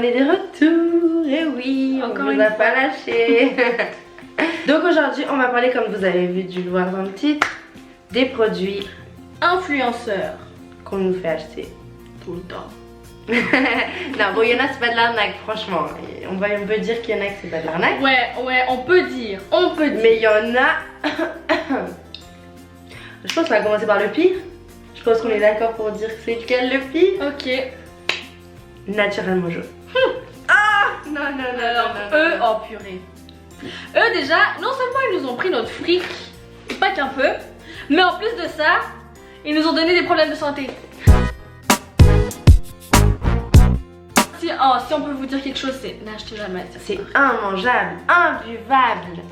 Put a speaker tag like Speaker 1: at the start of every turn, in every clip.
Speaker 1: est de retour, et oui,
Speaker 2: Encore
Speaker 1: on
Speaker 2: une
Speaker 1: vous a
Speaker 2: fois.
Speaker 1: pas lâché. Donc aujourd'hui, on va parler, comme vous avez vu dû le voir dans le titre, des produits
Speaker 2: Influenceur.
Speaker 1: qu'on nous fait acheter.
Speaker 2: Tout le temps.
Speaker 1: Non, bon, il y en a, c'est pas de l'arnaque, franchement. On peut dire qu'il y en a que c'est pas de l'arnaque.
Speaker 2: Ouais, on peut dire.
Speaker 1: Mais il y en a. Je pense qu'on va commencer par le pire. Je pense qu'on est d'accord pour dire que c'est lequel le pire.
Speaker 2: Ok.
Speaker 1: Naturel Mojo. Ah non, non, non,
Speaker 2: Alors,
Speaker 1: non, non,
Speaker 2: eux,
Speaker 1: non.
Speaker 2: oh purée. Eux, déjà, non seulement ils nous ont pris notre fric, pas qu'un peu, mais en plus de ça, ils nous ont donné des problèmes de santé. Si on peut vous dire quelque chose, c'est n'achetez jamais.
Speaker 1: C'est immangeable, imbuvable,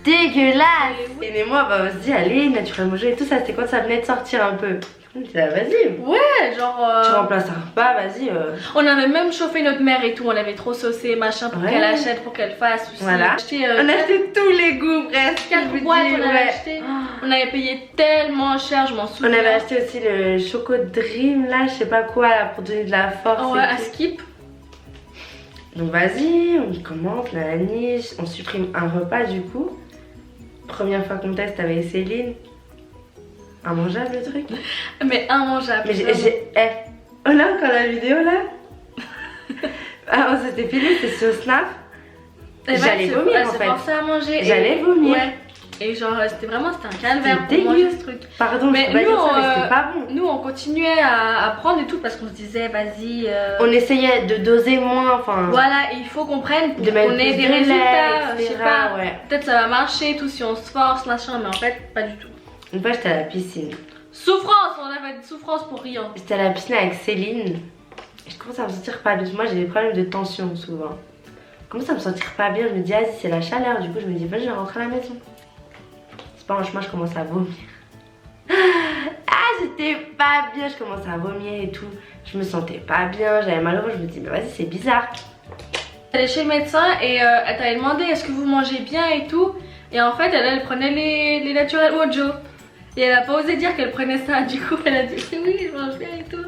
Speaker 1: dégueulasse.
Speaker 2: Et oui.
Speaker 1: Et moi, bah, on se dit, allez, Naturel Mojo et tout ça, c'était quand ça venait de sortir un peu. On dit, ah, vas-y.
Speaker 2: Ouais, genre.
Speaker 1: Tu remplaces un repas, vas-y.
Speaker 2: On avait même chauffé notre mère et tout, on l'avait trop saucé, machin, pour
Speaker 1: Ouais.
Speaker 2: qu'elle achète, pour qu'elle fasse aussi.
Speaker 1: Voilà.
Speaker 2: Acheté,
Speaker 1: On a acheté tous les goûts, presque.
Speaker 2: 4
Speaker 1: je vous
Speaker 2: boîtes,
Speaker 1: dis,
Speaker 2: on avait
Speaker 1: ouais.
Speaker 2: acheté. On avait payé tellement cher, je m'en
Speaker 1: On
Speaker 2: souviens.
Speaker 1: avait acheté aussi le Choco Dream, là, je sais pas quoi, là, pour donner de la force.
Speaker 2: Oh, ouais,
Speaker 1: et
Speaker 2: à
Speaker 1: tout.
Speaker 2: skip.
Speaker 1: Donc vas-y, on commente la niche, on supprime un repas du coup. Première fois qu'on teste avec Céline. Immangeable le truc.
Speaker 2: Mais immangeable.
Speaker 1: Mais
Speaker 2: vraiment.
Speaker 1: oh là, encore la vidéo là. Ah, on s'était filmé, c'est sur Snap.
Speaker 2: Et
Speaker 1: J'allais vomir
Speaker 2: elle
Speaker 1: en
Speaker 2: s'est
Speaker 1: fait.
Speaker 2: forcée à manger.
Speaker 1: J'allais vomir.
Speaker 2: Ouais. Et genre, c'était vraiment un calvaire
Speaker 1: C'était
Speaker 2: pour manger
Speaker 1: dégueu.
Speaker 2: ce truc.
Speaker 1: Pardon,
Speaker 2: Mais
Speaker 1: je peux pas
Speaker 2: nous,
Speaker 1: dire ça, mais c'était pas bon.
Speaker 2: Nous, on continuait à prendre et tout parce qu'on se disait, vas-y.
Speaker 1: On essayait de doser moins, enfin.
Speaker 2: Voilà, il faut qu'on prenne pour
Speaker 1: De mettre
Speaker 2: qu'on ait
Speaker 1: plus
Speaker 2: des
Speaker 1: de lait,
Speaker 2: résultats. Je
Speaker 1: etc.,
Speaker 2: sais pas.
Speaker 1: ouais.
Speaker 2: Peut-être ça va marcher tout si on se force, machin, mais en fait, pas du tout.
Speaker 1: Une fois j'étais à la piscine.
Speaker 2: Souffrance, on a fait de souffrance pour rien.
Speaker 1: J'étais à la piscine avec Céline. Et je commence à me sentir pas bien. Moi j'ai des problèmes de tension souvent. Je commence à me sentir pas bien. Je me dis, ah, c'est la chaleur. Du coup, je me dis, vas-y, je vais rentrer à la maison. C'est pas en chemin, je commence à vomir. Ah, j'étais pas bien. Je commence à vomir et tout. Je me sentais pas bien. J'avais mal au ventre. Je me dis, mais vas-y, c'est bizarre.
Speaker 2: Elle est chez le médecin et elle t'avait demandé est-ce que vous mangez bien et tout. Et en fait, elle prenait les Naturel Mojo. Et elle a pas osé dire qu'elle prenait ça. Du coup, elle a dit oui, je mange bien et tout.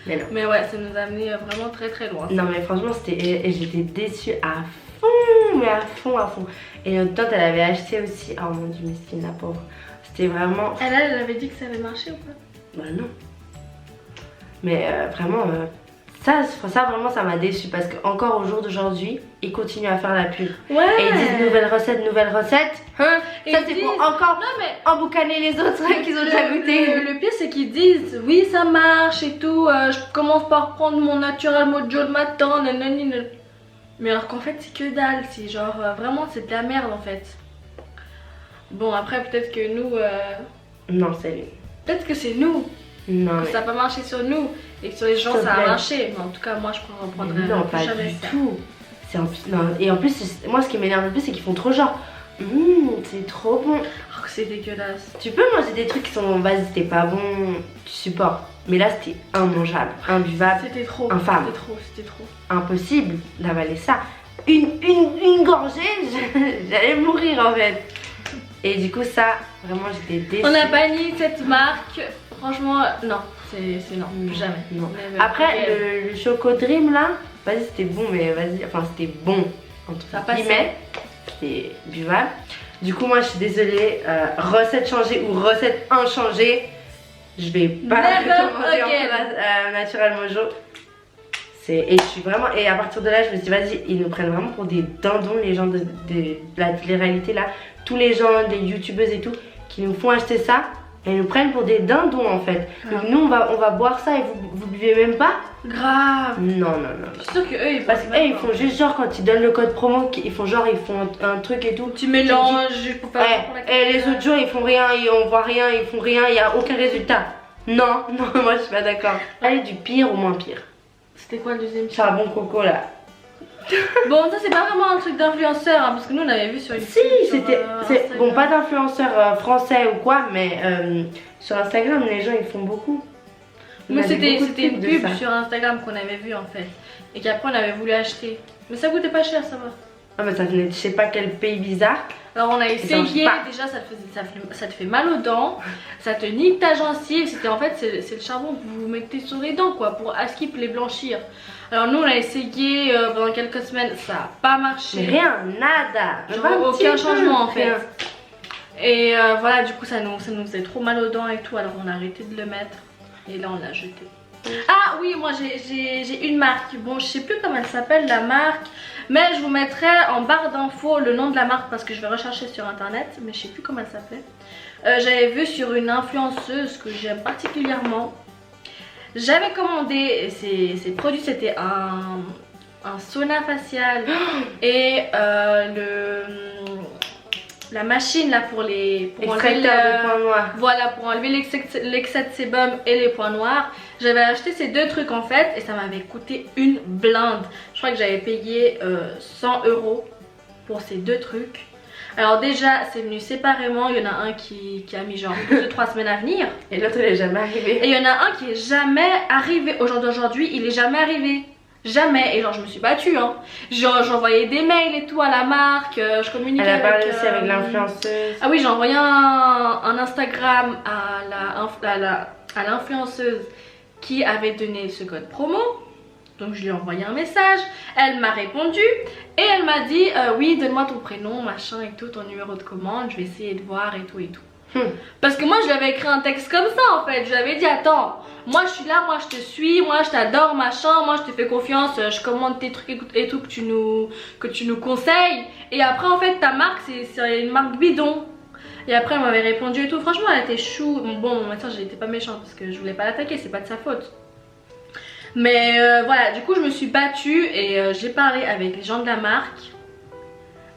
Speaker 1: Mais non.
Speaker 2: Mais ouais, ça nous a amené vraiment très très loin.
Speaker 1: Non, mais franchement, et j'étais déçue à fond. Mais à fond, à fond. Et notre tante, elle avait acheté aussi. Oh mon dieu, mesquine, la pauvre. C'était vraiment.
Speaker 2: Elle avait dit que ça avait marché ou pas?
Speaker 1: Bah non. Mais vraiment, ça vraiment ça m'a déçu parce qu'encore au jour d'aujourd'hui, ils continuent à faire la pub.
Speaker 2: Ouais.
Speaker 1: Et ils disent nouvelle recette, nouvelle recette. Hein,
Speaker 2: Et
Speaker 1: ça
Speaker 2: ils
Speaker 1: c'est
Speaker 2: disent-
Speaker 1: pour encore
Speaker 2: Non mais
Speaker 1: emboucaner les autres qu'ils ont déjà goûté.
Speaker 2: Le pire c'est qu'ils disent oui ça marche et tout, je commence par prendre mon Naturel Mojo le matin, nanani, nanani. Mais alors qu'en fait c'est que dalle, c'est genre vraiment c'est de la merde en fait. Bon après peut-être que nous,
Speaker 1: Non, c'est lui.
Speaker 2: peut-être que c'est nous,
Speaker 1: Non,
Speaker 2: que
Speaker 1: mais...
Speaker 2: ça n'a pas marché sur nous et que sur les gens
Speaker 1: S'il te
Speaker 2: ça a
Speaker 1: plaît.
Speaker 2: marché. Mais en tout cas moi je reprendrai
Speaker 1: non,
Speaker 2: plus
Speaker 1: pas
Speaker 2: jamais
Speaker 1: du
Speaker 2: ça.
Speaker 1: tout. Non. Et en plus, moi ce qui m'énerve le plus, c'est qu'ils font trop genre. C'est trop bon.
Speaker 2: Oh que c'est dégueulasse.
Speaker 1: Tu peux manger des trucs qui sont, vas-y, c'était pas bon, tu supportes. Mais là, c'était immangeable, imbuvable,
Speaker 2: C'était trop,
Speaker 1: infâme.
Speaker 2: c'était trop.
Speaker 1: Impossible d'avaler ça. Une gorgée, j'allais mourir en fait. Et du coup, ça, vraiment, j'étais déçue.
Speaker 2: On a banni cette marque, franchement non, c'est non, plus jamais.
Speaker 1: Non.
Speaker 2: Mais
Speaker 1: Après, le Choco Dream là, vas-y, c'était bon, mais vas-y, enfin, c'était bon.
Speaker 2: Ça
Speaker 1: Entre
Speaker 2: passait.
Speaker 1: guillemets, c'était buvable. Du coup, moi, je suis désolée, recette changée ou recette inchangée, je vais pas
Speaker 2: Never
Speaker 1: recommander
Speaker 2: again.
Speaker 1: encore Naturel Mojo. Et je suis vraiment, et à partir de là, je me suis dit, vas-y, ils nous prennent vraiment pour des dindons, les gens de la télé-réalité là, tous les gens, des youtubeuses et tout, qui nous font acheter ça, et ils nous prennent pour des dindons en fait. Donc nous, on va boire ça et vous buvez même pas?
Speaker 2: grave.
Speaker 1: Non, non, non.
Speaker 2: Je suis sûre que eux ils
Speaker 1: Parce
Speaker 2: pensent
Speaker 1: qu'ils
Speaker 2: même
Speaker 1: ils
Speaker 2: pas.
Speaker 1: font juste genre quand ils donnent le code promo, ils font un truc et tout.
Speaker 2: Tu mélanges pour faire pour la
Speaker 1: Et les autres jours ils font rien, on voit rien, ils font rien, il n'y a aucun résultat. Non, non, moi je suis pas d'accord. Allez, du pire au moins pire.
Speaker 2: C'était quoi le deuxième
Speaker 1: Charbon coco là.
Speaker 2: Bon, ça c'est pas vraiment un truc d'influenceur hein, parce que nous on avait vu sur YouTube.
Speaker 1: Si,
Speaker 2: sur,
Speaker 1: c'était.
Speaker 2: Instagram.
Speaker 1: Bon, pas d'influenceurs français ou quoi, mais sur Instagram les gens ils font beaucoup.
Speaker 2: Mais
Speaker 1: On a vu beaucoup de
Speaker 2: c'était une
Speaker 1: de
Speaker 2: pub
Speaker 1: ça.
Speaker 2: sur Instagram qu'on avait vu en fait. Et qu'après on avait voulu acheter. Mais ça coûtait pas cher, ça va.
Speaker 1: Ah, mais ça venait de je sais pas quel pays bizarre.
Speaker 2: Alors on a
Speaker 1: ça marche
Speaker 2: essayé,
Speaker 1: pas.
Speaker 2: déjà ça te fait mal aux dents, ça te nique ta gencive, en fait c'est le charbon que vous mettez sur les dents quoi, pour à ce qu'il peut les blanchir. Alors nous on a essayé pendant quelques semaines, ça n'a pas marché.
Speaker 1: Mais rien, nada.
Speaker 2: Genre,
Speaker 1: Même pas un
Speaker 2: aucun
Speaker 1: petit peu,
Speaker 2: changement en fait.
Speaker 1: rien.
Speaker 2: Et voilà, du coup ça nous faisait trop mal aux dents et tout, alors on a arrêté de le mettre et là on l'a jeté. Ah oui, moi j'ai une marque, bon je sais plus comment elle s'appelle la marque, mais je vous mettrai en barre d'infos le nom de la marque parce que je vais rechercher sur internet, mais je sais plus comment elle s'appelait. J'avais vu sur une influenceuse que j'aime particulièrement. J'avais commandé ces produits, c'était un sauna facial et la machine là pour enlever
Speaker 1: Extracteur de points noirs.
Speaker 2: voilà, pour enlever l'excès de sébum et les points noirs. J'avais acheté ces deux trucs en fait et ça m'avait coûté une blinde. Je crois que j'avais payé 100 € pour ces deux trucs. Alors déjà c'est venu séparément, il y en a un qui a mis genre 2 ou 3 semaines à venir.
Speaker 1: Et l'autre il est jamais arrivé.
Speaker 2: Et il y en a un qui est jamais arrivé. Aujourd'hui il est jamais arrivé. Jamais. Et genre je me suis battue hein. J'envoyais des mails et tout à la marque, je communiquais
Speaker 1: Elle a parlé
Speaker 2: avec,
Speaker 1: aussi avec l'influenceuse.
Speaker 2: Ah oui, j'ai envoyé un Instagram à l'influenceuse qui avait donné ce code promo. Donc je lui ai envoyé un message, elle m'a répondu et elle m'a dit oui donne-moi ton prénom, machin et tout, ton numéro de commande, je vais essayer de voir et tout et tout. Parce que moi je lui avais écrit un texte comme ça en fait, je lui avais dit attends, moi je suis là, moi je te suis, moi je t'adore machin, moi je te fais confiance, je commande tes trucs et tout que tu nous conseilles. Et après en fait ta marque c'est une marque bidon. Et après elle m'avait répondu et tout, franchement elle était chou. Bon mon médecin j'étais pas méchante parce que je voulais pas l'attaquer, c'est pas de sa faute. Mais voilà, du coup je me suis battue et j'ai parlé avec les gens de la marque.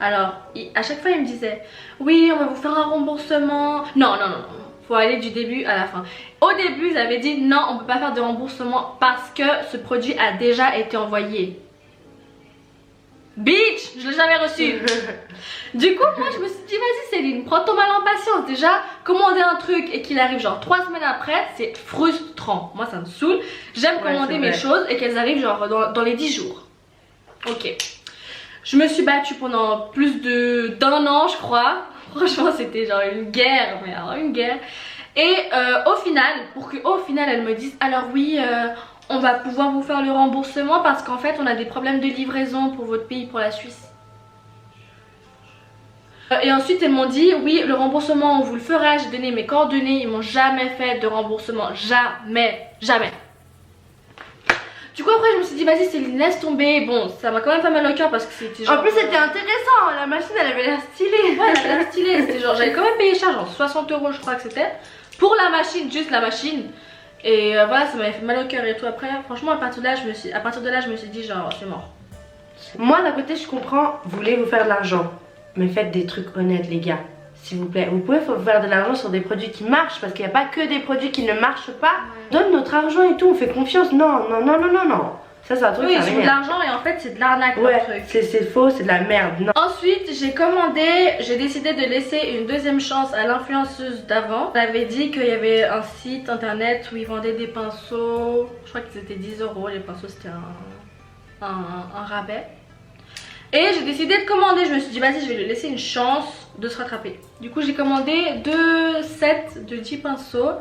Speaker 2: Alors à chaque fois ils me disaient oui on va vous faire un remboursement. Non, faut aller du début à la fin. Au début ils avaient dit non on peut pas faire de remboursement parce que ce produit a déjà été envoyé. Bitch, je l'ai jamais reçu. Du coup moi je me suis dit vas-y Céline, prends ton mal en patience. Déjà commander un truc et qu'il arrive genre 3 semaines après c'est frustrant. Moi ça me saoule. J'aime commander mes choses et qu'elles arrivent genre dans les 10 jours. Ok. Je me suis battue pendant plus d'un an je crois. Franchement c'était genre une guerre, mais alors une guerre. Et au final elles me disent alors oui on va pouvoir vous faire le remboursement parce qu'en fait on a des problèmes de livraison pour votre pays, pour la Suisse. Et ensuite elles m'ont dit oui le remboursement on vous le fera, j'ai donné mes coordonnées, ils m'ont jamais fait de remboursement, jamais. Du coup après je me suis dit vas-y Céline laisse tomber, bon ça m'a quand même fait mal au cœur parce que c'était genre...
Speaker 1: En plus c'était intéressant, la machine elle avait l'air stylée.
Speaker 2: Ouais elle avait l'air stylée, c'était genre j'avais quand même payé cher, genre 60 € je crois que c'était. Pour la machine, juste la machine. Et voilà ça m'avait fait mal au cœur et tout. Après franchement à partir de là je me suis dit genre c'est mort.
Speaker 1: Moi d'un côté je comprends, vous voulez vous faire de l'argent, mais faites des trucs honnêtes les gars, s'il vous plaît. Vous pouvez vous faire de l'argent sur des produits qui marchent parce qu'il n'y a pas que des produits qui ne marchent pas. Donne notre argent et tout, on fait confiance. Non. Ça c'est un truc.
Speaker 2: Oui ils ont de l'argent et en fait c'est de l'arnaque
Speaker 1: ouais,
Speaker 2: leur truc.
Speaker 1: C'est faux, c'est de la merde. Non.
Speaker 2: Ensuite j'ai décidé de laisser une deuxième chance à l'influenceuse d'avant. Elle avait dit qu'il y avait un site internet où ils vendaient des pinceaux. Je crois qu'ils étaient 10 €, les pinceaux c'était un rabais. Et j'ai décidé de commander, je me suis dit vas-y je vais lui laisser une chance de se rattraper. Du coup j'ai commandé 2 sets de 10 pinceaux.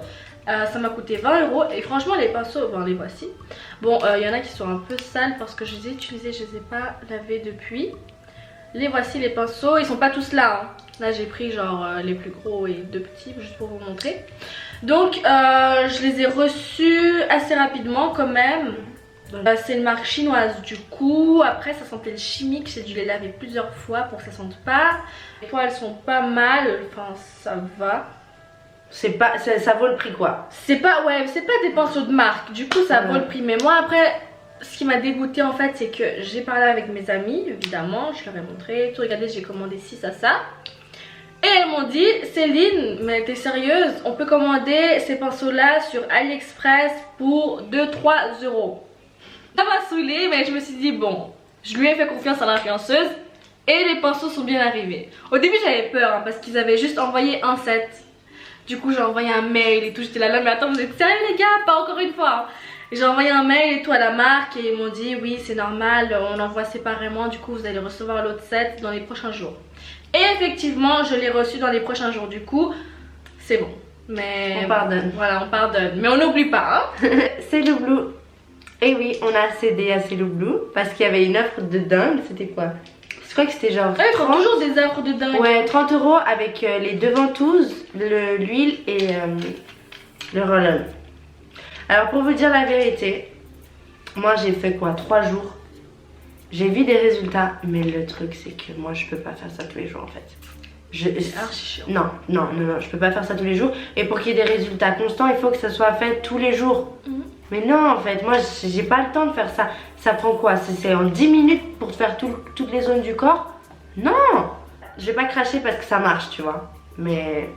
Speaker 2: Ça m'a coûté 20 € et franchement les pinceaux, bon les voici. Bon il y en a qui sont un peu sales parce que je les ai utilisés, je les ai pas lavés depuis. Les voici les pinceaux, ils sont pas tous là hein. Là j'ai pris genre les plus gros et 2 petits juste pour vous montrer. Donc je les ai reçus assez rapidement quand même. C'est une marque chinoise du coup. Après ça sentait le chimique, j'ai dû les laver plusieurs fois pour que ça sente pas. Les poils sont pas mal, enfin ça va.
Speaker 1: Ça vaut le prix quoi.
Speaker 2: C'est pas des pinceaux de marque, du coup ça vaut le prix. Mais moi après ce qui m'a dégoûté en fait c'est que j'ai parlé avec mes amis évidemment, je leur ai montré tout, regardez j'ai commandé ci ça. Et elles m'ont dit Céline mais t'es sérieuse, on peut commander ces pinceaux là sur AliExpress pour 2-3 €. Ça m'a saoulée mais je me suis dit bon, je lui ai fait confiance à l'influenceuse et les pinceaux sont bien arrivés. Au début j'avais peur hein, parce qu'ils avaient juste envoyé un set. Du coup j'ai envoyé un mail et tout, j'étais là mais attends vous êtes sérieux les gars, pas encore une fois. J'ai envoyé un mail et tout à la marque et ils m'ont dit oui c'est normal, on envoie séparément, du coup vous allez recevoir l'autre set dans les prochains jours. Et effectivement, je l'ai reçu dans les prochains jours, du coup, c'est bon. Mais
Speaker 1: on pardonne.
Speaker 2: Voilà, on pardonne. Mais on n'oublie pas. Hein.
Speaker 1: C'est le Blue. Et oui, on a cédé à Célo Blue parce qu'il y avait une offre de dingue. C'était quoi? Je crois que c'était genre.
Speaker 2: Ils font toujours des offres de dingue.
Speaker 1: Ouais, 30 € avec les deux ventouses, l'huile et le roll-on. Alors, pour vous dire la vérité, moi j'ai fait quoi? 3 jours. J'ai vu des résultats, mais le truc c'est que moi je peux pas faire ça tous les jours en fait.
Speaker 2: C'est archi chiant.
Speaker 1: Non, je peux pas faire ça tous les jours. Et pour qu'il y ait des résultats constants, il faut que ça soit fait tous les jours. Mais non, en fait, moi j'ai pas le temps de faire ça. Ça prend quoi? C'est en 10 minutes pour faire toutes les zones du corps? Non! Je vais pas cracher parce que ça marche, tu vois. Mais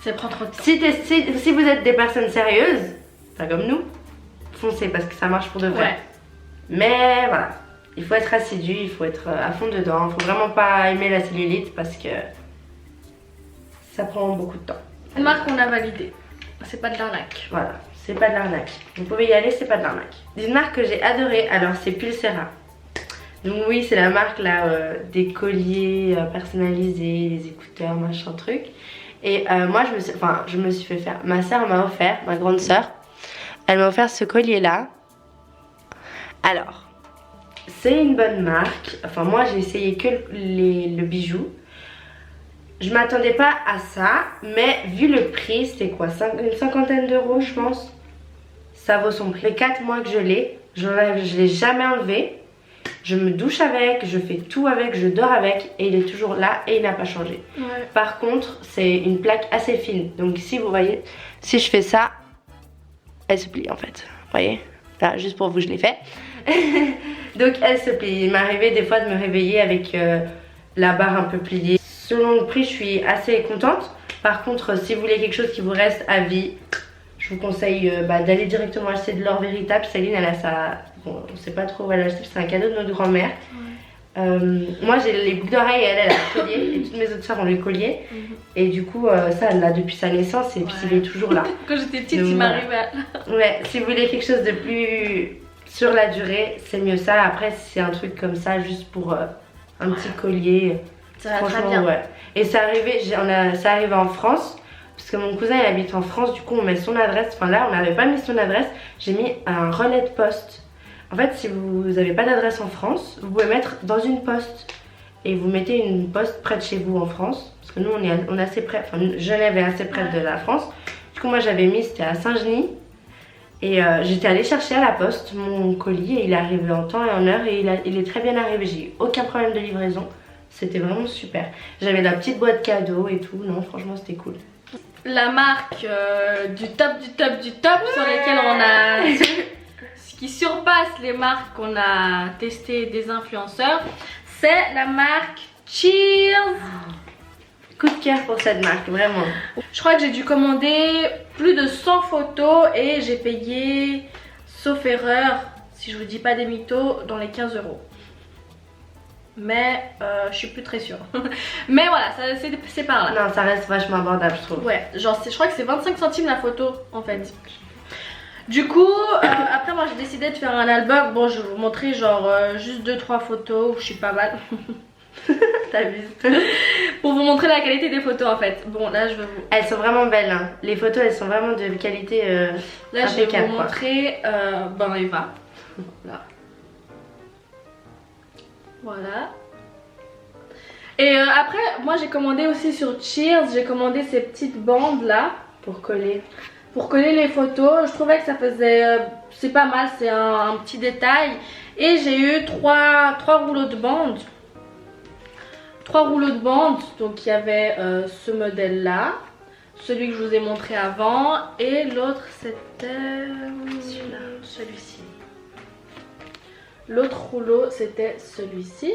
Speaker 2: ça prend trop de temps.
Speaker 1: Si vous êtes des personnes sérieuses, pas comme nous, foncez parce que ça marche pour de vrai.
Speaker 2: Ouais.
Speaker 1: Mais voilà. Il faut être assidu, il faut être à fond dedans. Il faut vraiment pas aimer la cellulite parce que ça prend beaucoup de temps.
Speaker 2: Une marque qu'on a validée. C'est pas de l'arnaque.
Speaker 1: Voilà, c'est pas de l'arnaque. Vous pouvez y aller, c'est pas de l'arnaque. Une marque que j'ai adorée, alors c'est Pulsera. Donc oui, c'est la marque là des colliers personnalisés, des écouteurs, machin truc. Et moi je me suis fait faire. Ma soeur m'a offert, ma grande soeur, elle m'a offert ce collier là. Alors. C'est une bonne marque. Enfin, moi j'ai essayé que le bijou. Je m'attendais pas à ça, mais vu le prix, c'était quoi? Une cinquantaine d'euros, je pense. Ça vaut son prix. Les 4 mois que je l'ai, je l'ai jamais enlevé. Je me douche avec, je fais tout avec, je dors avec et il est toujours là et il n'a pas changé.
Speaker 2: Ouais.
Speaker 1: Par contre, c'est une plaque assez fine. Donc si vous voyez, si je fais ça, elle se plie en fait. Vous voyez? Là, juste pour vous, je l'ai fait. Donc elle se plie. Il m'arrivait des fois de me réveiller avec la barre un peu pliée. Selon le prix, je suis assez contente. Par contre, si vous voulez quelque chose qui vous reste à vie, je vous conseille d'aller directement acheter de l'or véritable. Céline, elle a ça. Bon, on sait pas trop où elle a acheté, c'est un cadeau de notre grand-mère. Moi j'ai les boucles d'oreilles et elle a le collier. Et toutes mes autres soeurs ont le collier. Et du coup, ça elle l'a depuis sa naissance et puis il est toujours là.
Speaker 2: Quand j'étais petite,
Speaker 1: donc,
Speaker 2: il m'arrivait.
Speaker 1: Ouais, si vous voulez quelque chose de plus sur la durée, c'est mieux ça. Après, si c'est un truc comme ça, juste pour un petit collier,
Speaker 2: ça va
Speaker 1: franchement,
Speaker 2: très bien.
Speaker 1: ouais. Et ça arrivait en France, parce que mon cousin il habite en France, du coup on met son adresse. Enfin là, on n'avait pas mis son adresse, j'ai mis un relais de poste. En fait, si vous n'avez pas d'adresse en France, vous pouvez mettre dans une poste. Et vous mettez une poste près de chez vous en France. Parce que nous, on est assez près, enfin Genève est assez près de la France. Du coup, moi j'avais mis, c'était à Saint-Genis. Et j'étais allée chercher à la poste mon colis et il est arrivé en temps et en heure et il est très bien arrivé. J'ai eu aucun problème de livraison. C'était vraiment super. J'avais la petite boîte cadeau et tout. Non, franchement, c'était cool.
Speaker 2: La marque du top sur lesquelles on a... ce qui surpasse les marques qu'on a testées des influenceurs, c'est la marque Cheers.
Speaker 1: Coup de cœur pour cette marque, vraiment.
Speaker 2: Je crois que j'ai dû commander plus de 100 photos et j'ai payé, sauf erreur, si je vous dis pas des mythos, dans les 15 €. Mais je suis plus très sûre. Mais voilà, c'est par là.
Speaker 1: Non, ça reste vachement abordable, je trouve.
Speaker 2: Ouais, genre je crois que c'est 25 centimes la photo en fait. Du coup, après moi j'ai décidé de faire un album. Bon, je vais vous montrer genre juste 2-3 photos où je suis pas mal.
Speaker 1: T'abuses.
Speaker 2: Pour vous montrer la qualité des photos en fait. Bon, là je vais vous...
Speaker 1: Elles sont vraiment belles, hein. Les photos elles sont vraiment de qualité
Speaker 2: là je vais
Speaker 1: impeccable,
Speaker 2: vous montrer Eva. Là. Voilà. Et après, moi j'ai commandé aussi sur Cheers, j'ai commandé ces petites bandes là.
Speaker 1: Pour coller.
Speaker 2: Pour coller les photos, je trouvais que ça faisait... c'est pas mal, c'est un petit détail. Et j'ai eu 3 rouleaux de bandes. 3 rouleaux de bandes, donc il y avait ce modèle là, celui que je vous ai montré avant, et l'autre c'était celui-ci. L'autre rouleau c'était celui-ci.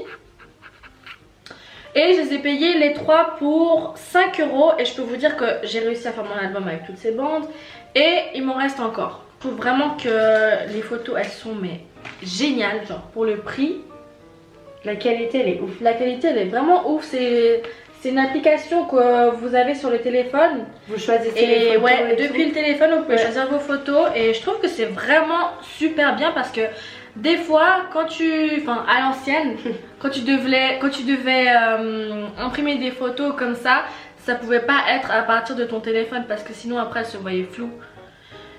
Speaker 2: Et je les ai payés les 3 pour 5 € et je peux vous dire que j'ai réussi à faire mon album avec toutes ces bandes et il m'en reste encore. Je trouve vraiment que les photos elles sont mais géniales, genre pour le prix.
Speaker 1: La qualité elle est ouf.
Speaker 2: La qualité elle est vraiment ouf, c'est une application que vous avez sur le téléphone.
Speaker 1: Vous choisissez
Speaker 2: et
Speaker 1: les photos
Speaker 2: ouais,
Speaker 1: et
Speaker 2: depuis
Speaker 1: tout.
Speaker 2: le téléphone vous pouvez choisir vos photos et je trouve que c'est vraiment super bien parce que des fois quand enfin à l'ancienne, quand tu devais imprimer des photos comme ça pouvait pas être à partir de ton téléphone parce que sinon après elles se voyaient floues.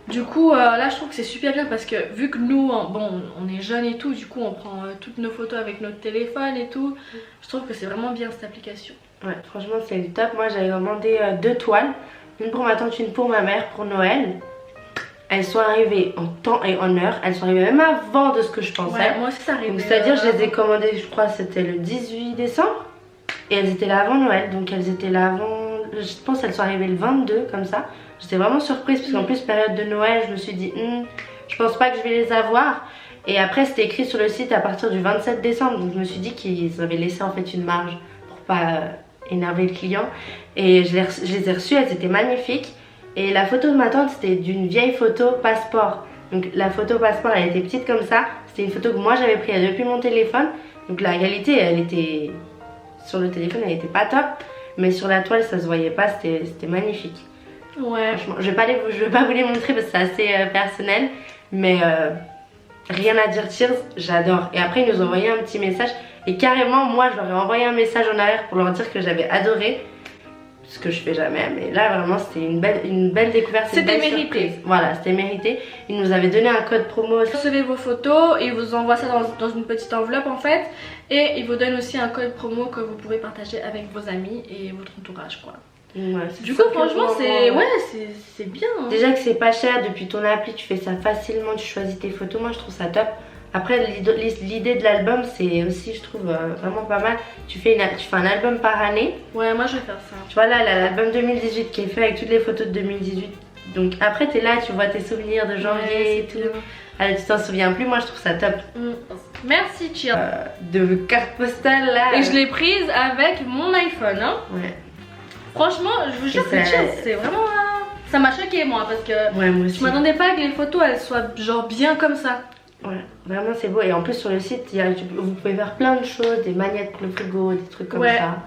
Speaker 2: Du coup là je trouve que c'est super bien parce que vu que nous bon on est jeunes et tout, du coup on prend toutes nos photos avec notre téléphone et tout. Je trouve que c'est vraiment bien cette application.
Speaker 1: Ouais, franchement c'est le top. Moi j'avais commandé 2 toiles, une pour ma tante, une pour ma mère pour Noël. Elles sont arrivées en temps et en heure, elles sont arrivées même avant de ce que je pensais.
Speaker 2: Ouais, moi aussi ça arrive.
Speaker 1: C'est-à-dire je les ai commandées, je crois c'était le 18 décembre et elles étaient là avant Noël, donc elles étaient là avant, je pense qu'elles sont arrivées le 22 comme ça. J'étais vraiment surprise parce qu'en plus période de Noël je me suis dit je pense pas que je vais les avoir. Et après c'était écrit sur le site à partir du 27 décembre, donc je me suis dit qu'ils avaient laissé en fait une marge pour pas énerver le client. Et je les ai reçues, elles étaient magnifiques. Et la photo de ma tante c'était d'une vieille photo passeport. Donc la photo passeport elle était petite comme ça. C'était une photo que moi j'avais prise depuis mon téléphone. Donc la qualité elle était sur le téléphone elle était pas top. Mais sur la toile ça se voyait pas, c'était magnifique.
Speaker 2: Ouais.
Speaker 1: Franchement je vais pas vous les montrer parce que c'est assez personnel. Mais rien à dire, Cheers, j'adore. Et après ils nous ont envoyé un petit message. Et carrément moi je leur ai envoyé un message en arrière pour leur dire que j'avais adoré. Ce que je fais jamais, mais là vraiment c'était une belle découverte.
Speaker 2: C'était mérité.
Speaker 1: Surprise. Voilà, c'était mérité. Ils nous avaient donné un code promo.
Speaker 2: Vous recevez vos photos et ils vous envoient ça dans une petite enveloppe en fait. Et ils vous donnent aussi un code promo que vous pouvez partager avec vos amis et votre entourage quoi.
Speaker 1: Ouais,
Speaker 2: du coup franchement c'est bien hein.
Speaker 1: Déjà que c'est pas cher, depuis ton appli tu fais ça facilement, tu choisis tes photos, moi je trouve ça top. Après l'idée de l'album c'est aussi je trouve vraiment pas mal. Tu fais un album par année.
Speaker 2: Ouais moi je vais faire ça.
Speaker 1: Tu vois là l'album 2018 qui est fait avec toutes les photos de 2018. Donc après t'es là, tu vois tes souvenirs de janvier et tout. Alors tu t'en souviens plus, moi je trouve ça top.
Speaker 2: Merci Cheers.
Speaker 1: De carte postale là.
Speaker 2: Et je l'ai prise avec mon iPhone hein.
Speaker 1: Ouais.
Speaker 2: Franchement je vous jure que Cheers c'est vraiment... Ça m'a choqué moi parce que
Speaker 1: moi aussi.
Speaker 2: Je m'attendais pas à que les photos elles soient genre bien comme ça.
Speaker 1: Ouais, vraiment c'est beau et en plus sur le site vous pouvez faire plein de choses, des magnettes pour le frigo, des trucs comme ça.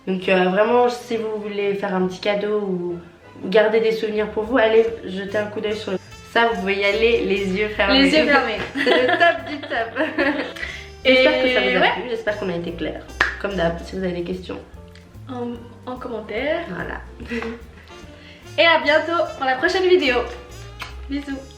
Speaker 1: Donc vraiment si vous voulez faire un petit cadeau ou garder des souvenirs pour vous, allez jeter un coup d'œil sur le... Ça vous pouvez y aller les yeux fermés.
Speaker 2: Les yeux fermés.
Speaker 1: C'est le top du top. J'espère que ça vous a plu, j'espère qu'on a été clair. Comme d'hab, si vous avez des questions.
Speaker 2: En commentaire.
Speaker 1: Voilà.
Speaker 2: Et à bientôt pour la prochaine vidéo. Bisous.